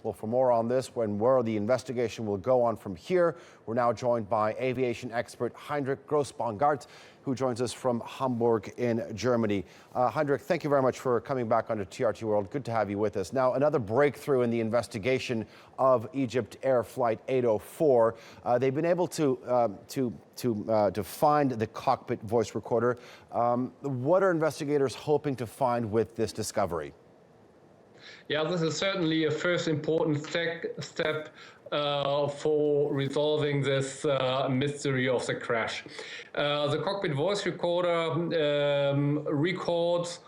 Well, for more on this, where the investigation will go on from here, we're now joined by aviation expert Heinrich Grossbongardt, who joins us from Hamburg in Germany. Heinrich, thank you very much for coming back onto TRT World. Good to have you with us. Now, another breakthrough in the investigation of EGYPTAIR Flight 804. They've been able to find the cockpit voice recorder. What are investigators hoping to find with this discovery? Yeah, this is certainly a first important step for resolving this mystery of the crash. The cockpit voice recorder records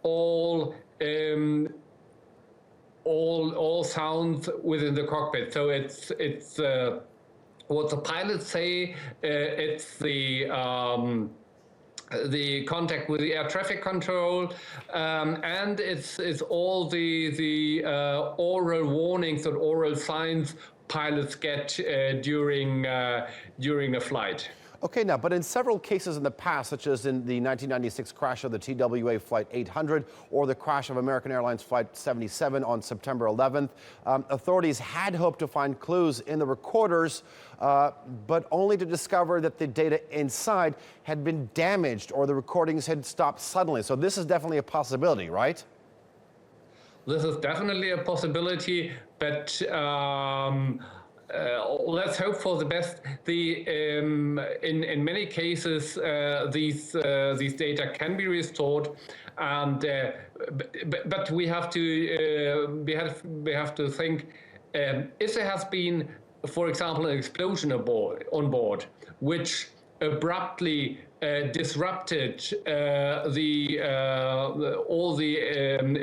all sounds within the cockpit. So it's what the pilots say. It's the contact with the air traffic control, and it's all the oral warnings and oral signs pilots get during a flight. Okay, now, but in several cases in the past, such as in the 1996 crash of the TWA Flight 800 or the crash of American Airlines Flight 77 on September 11th, authorities had hoped to find clues in the recorders, but only to discover that the data inside had been damaged or the recordings had stopped suddenly. So this is definitely a possibility, right? This is definitely a possibility, but let's hope for the best. In many cases, these data can be restored, and but we have to think if there has been, for example, an explosion on board, which abruptly disrupted all the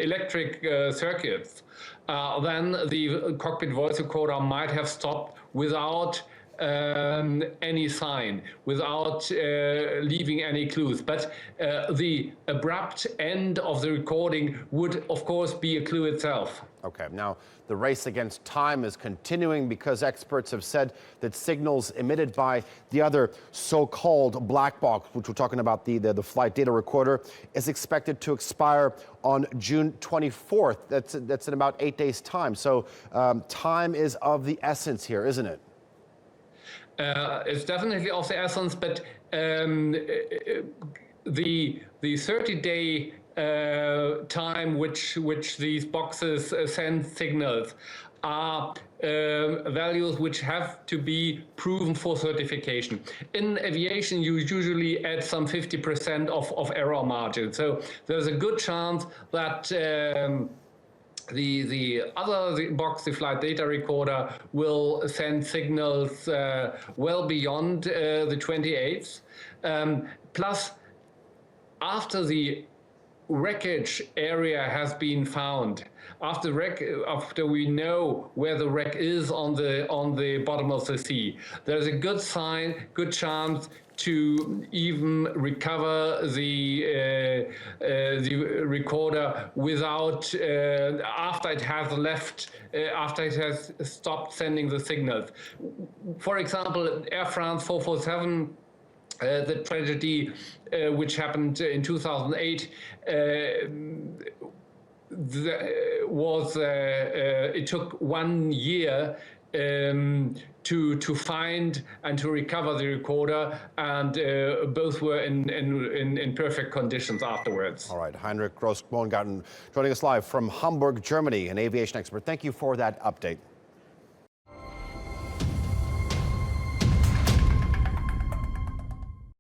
electric circuits, then the cockpit voice recorder might have stopped without any sign, without leaving any clues. But the abrupt end of the recording would, of course, be a clue itself. Okay, now the race against time is continuing because experts have said that signals emitted by the other so-called black box, which we're talking about, the flight data recorder, is expected to expire on June 24th. That's in about 8 days' time. So time is of the essence here, isn't it? It's definitely of the essence, but the 30-day time which these boxes send signals are values which have to be proven for certification. In aviation, you usually add some 50% of error margin. So there's a good chance that the other box, the flight data recorder, will send signals well beyond the 28th. Plus, after the wreckage area has been found, after we know where the wreck is on the bottom of the sea, there's a good chance to even recover the recorder without after it has left, after it has stopped sending the signals. For example, Air France 447. The tragedy which happened in 2008 it took 1 year to find and to recover the recorder, and both were in perfect conditions afterwards. All right, Heinrich Grossbongardt joining us live from Hamburg, Germany, an aviation expert. Thank you for that update.